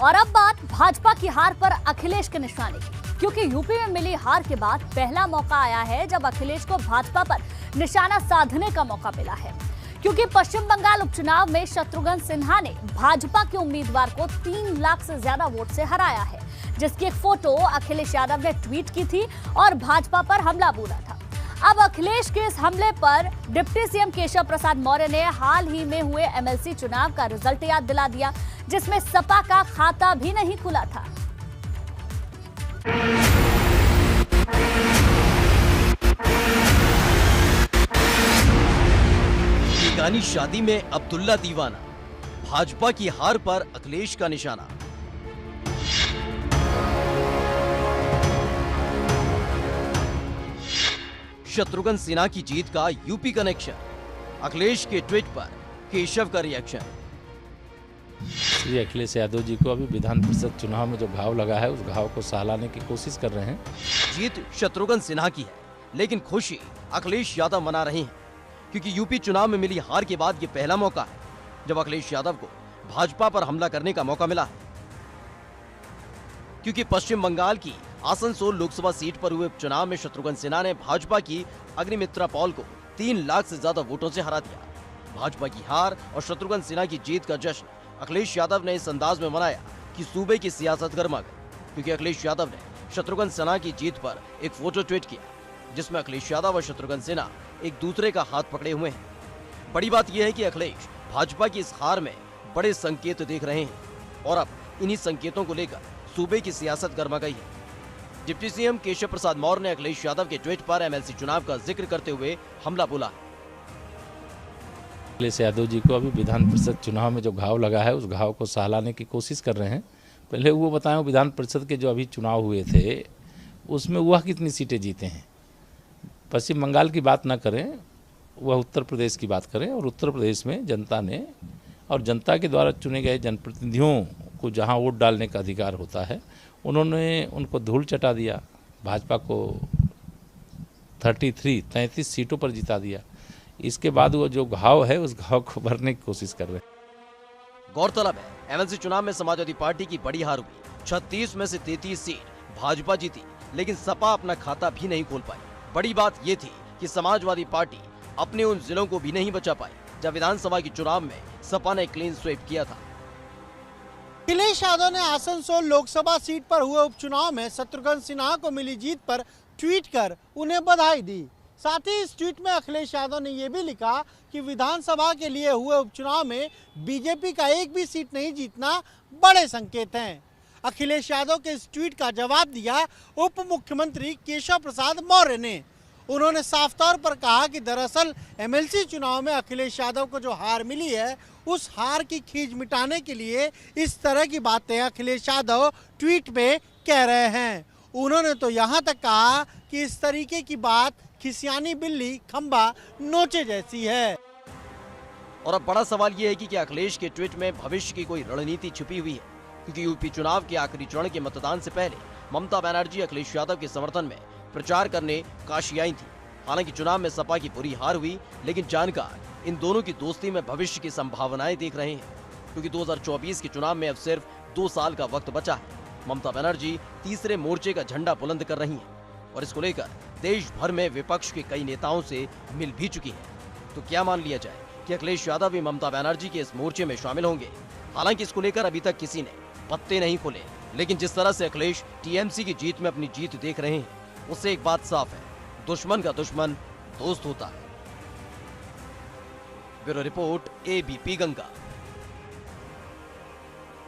और अब बात भाजपा की हार पर अखिलेश के निशाने की, क्योंकि यूपी में मिली हार के बाद पहला मौका आया है जब अखिलेश को भाजपा पर निशाना साधने का मौका मिला है। क्योंकि पश्चिम बंगाल उपचुनाव में शत्रुघ्न सिन्हा ने भाजपा के उम्मीदवार को 3 लाख से ज्यादा वोट से हराया है, जिसकी एक फोटो अखिलेश यादव ने ट्वीट की थी और भाजपा पर हमला बोला था। अब अखिलेश के इस हमले पर डिप्टी सीएम केशव प्रसाद मौर्य ने हाल ही में हुए एमएलसी चुनाव का रिजल्ट याद दिला दिया, जिसमें सपा का खाता भी नहीं खुला था। बेगानी शादी में अब्दुल्ला दीवाना, भाजपा की हार पर अखिलेश का निशाना। शत्रुघ्न सिन्हा की जीत का यूपी कनेक्शन, अखिलेश के ट्वीट पर केशव का रिएक्शन। श्री अखिलेश यादव जी को अभी विधान परिषद चुनाव में जो घाव लगा है उस घाव को सहलाने की कोशिश कर रहे हैं। जीत शत्रुघ्न सिन्हा की है, लेकिन खुशी अखिलेश यादव मना रहे हैं, क्योंकि यूपी चुनाव में मिली हार के बाद ये पहला मौका है जब अखिलेश यादव को भाजपा पर हमला करने का मौका मिला है। क्योंकि पश्चिम बंगाल की आसनसोल लोकसभा सीट पर हुए उपचुनाव में शत्रुघ्न सिन्हा ने भाजपा की अग्निमित्रा पॉल को 3 लाख से ज्यादा वोटों से हरा दिया। भाजपा की हार और शत्रुघ्न सिन्हा की जीत का जश्न अखिलेश यादव ने इस अंदाज में मनाया कि सूबे की सियासत गर्मा गई, क्योंकि अखिलेश यादव ने शत्रुघ्न सिन्हा की जीत पर एक फोटो ट्वीट किया, जिसमें अखिलेश यादव और शत्रुघ्न सिन्हा एक दूसरे का हाथ पकड़े हुए हैं। बड़ी बात यह है कि अखिलेश भाजपा की इस हार में बड़े संकेत देख रहे हैं और अब इन्हीं संकेतों को लेकर सूबे की सियासत गर्मा गई है। डिप्टी सीएम केशव प्रसाद मौर्य ने अखिलेश यादव के ट्वीट पर एमएलसी चुनाव का जिक्र करते हुए हमला बोला। अखिलेश यादव जी को अभी विधान परिषद चुनाव में जो घाव लगा है उस घाव को सहलाने की कोशिश कर रहे हैं। पहले वो बताएं, विधान परिषद के जो अभी चुनाव हुए थे उसमें वह कितनी सीटें जीते हैं। पश्चिम बंगाल की बात ना करें, वह उत्तर प्रदेश की बात करें। और उत्तर प्रदेश में जनता ने और जनता के द्वारा चुने गए जनप्रतिनिधियों को जहां वोट डालने का अधिकार होता है, उन्होंने उनको धूल चटा दिया। भाजपा को 33 सीटों पर जिता दिया। इसके बाद वो जो घाव है उस घाव को भरने की कोशिश कर रहे हैं। गौरतलब है, एमएलसी चुनाव में समाजवादी पार्टी की बड़ी हार हुई। 36 में से 33 सीट भाजपा जीती, लेकिन सपा अपना खाता भी नहीं खोल पाई। बड़ी बात ये थी कि समाजवादी पार्टी अपने उन जिलों को भी नहीं बचा पाई जब विधानसभा के चुनाव में सपा ने क्लीन स्वीप किया था। अखिलेश यादव ने आसनसोल लोकसभा सीट पर हुए उपचुनाव में शत्रुघ्न सिन्हा को मिली जीत पर ट्वीट कर उन्हें बधाई दी। साथ ही इस ट्वीट में अखिलेश यादव ने यह भी लिखा कि विधानसभा के लिए हुए उपचुनाव में बीजेपी का एक भी सीट नहीं जीतना बड़े संकेत हैं। अखिलेश यादव के इस ट्वीट का जवाब दिया उप मुख्यमंत्री केशव प्रसाद मौर्य ने। उन्होंने साफ तौर पर कहा कि दरअसल एमएलसी चुनाव में अखिलेश यादव को जो हार मिली है उस हार की खींच मिटाने के लिए इस तरह की बातें अखिलेश यादव ट्वीट में कह रहे हैं। उन्होंने तो यहाँ तक कहा कि इस तरीके की बात खिसियानी बिल्ली खंबा नोचे जैसी है। और अब बड़ा सवाल ये है कि क्या अखिलेश के ट्वीट में भविष्य की कोई रणनीति छुपी हुई है, क्योंकि यूपी चुनाव के आखिरी चरण के मतदान से पहले ममता बनर्जी अखिलेश यादव के समर्थन में प्रचार करने काशी आई थी। हालांकि चुनाव में सपा की बुरी हार हुई, लेकिन जानकार इन दोनों की दोस्ती में भविष्य की संभावनाएं देख रहे हैं, क्योंकि 2024 के चुनाव में अब सिर्फ 2 साल का वक्त बचा है। ममता बनर्जी तीसरे मोर्चे का झंडा बुलंद कर रही हैं और इसको लेकर देश भर में विपक्ष के कई नेताओं से मिल भी चुकी हैं। तो क्या मान लिया जाए कि अखिलेश यादव भी ममता बनर्जी के इस मोर्चे में शामिल होंगे? हालांकि इसको लेकर अभी तक किसी ने पत्ते नहीं खोले, लेकिन जिस तरह से अखिलेश टीएमसी की जीत में अपनी जीत देख रहे हैं, उससे एक बात साफ है, दुश्मन का दुश्मन दोस्त होता है। Bureau report, ABP Ganga.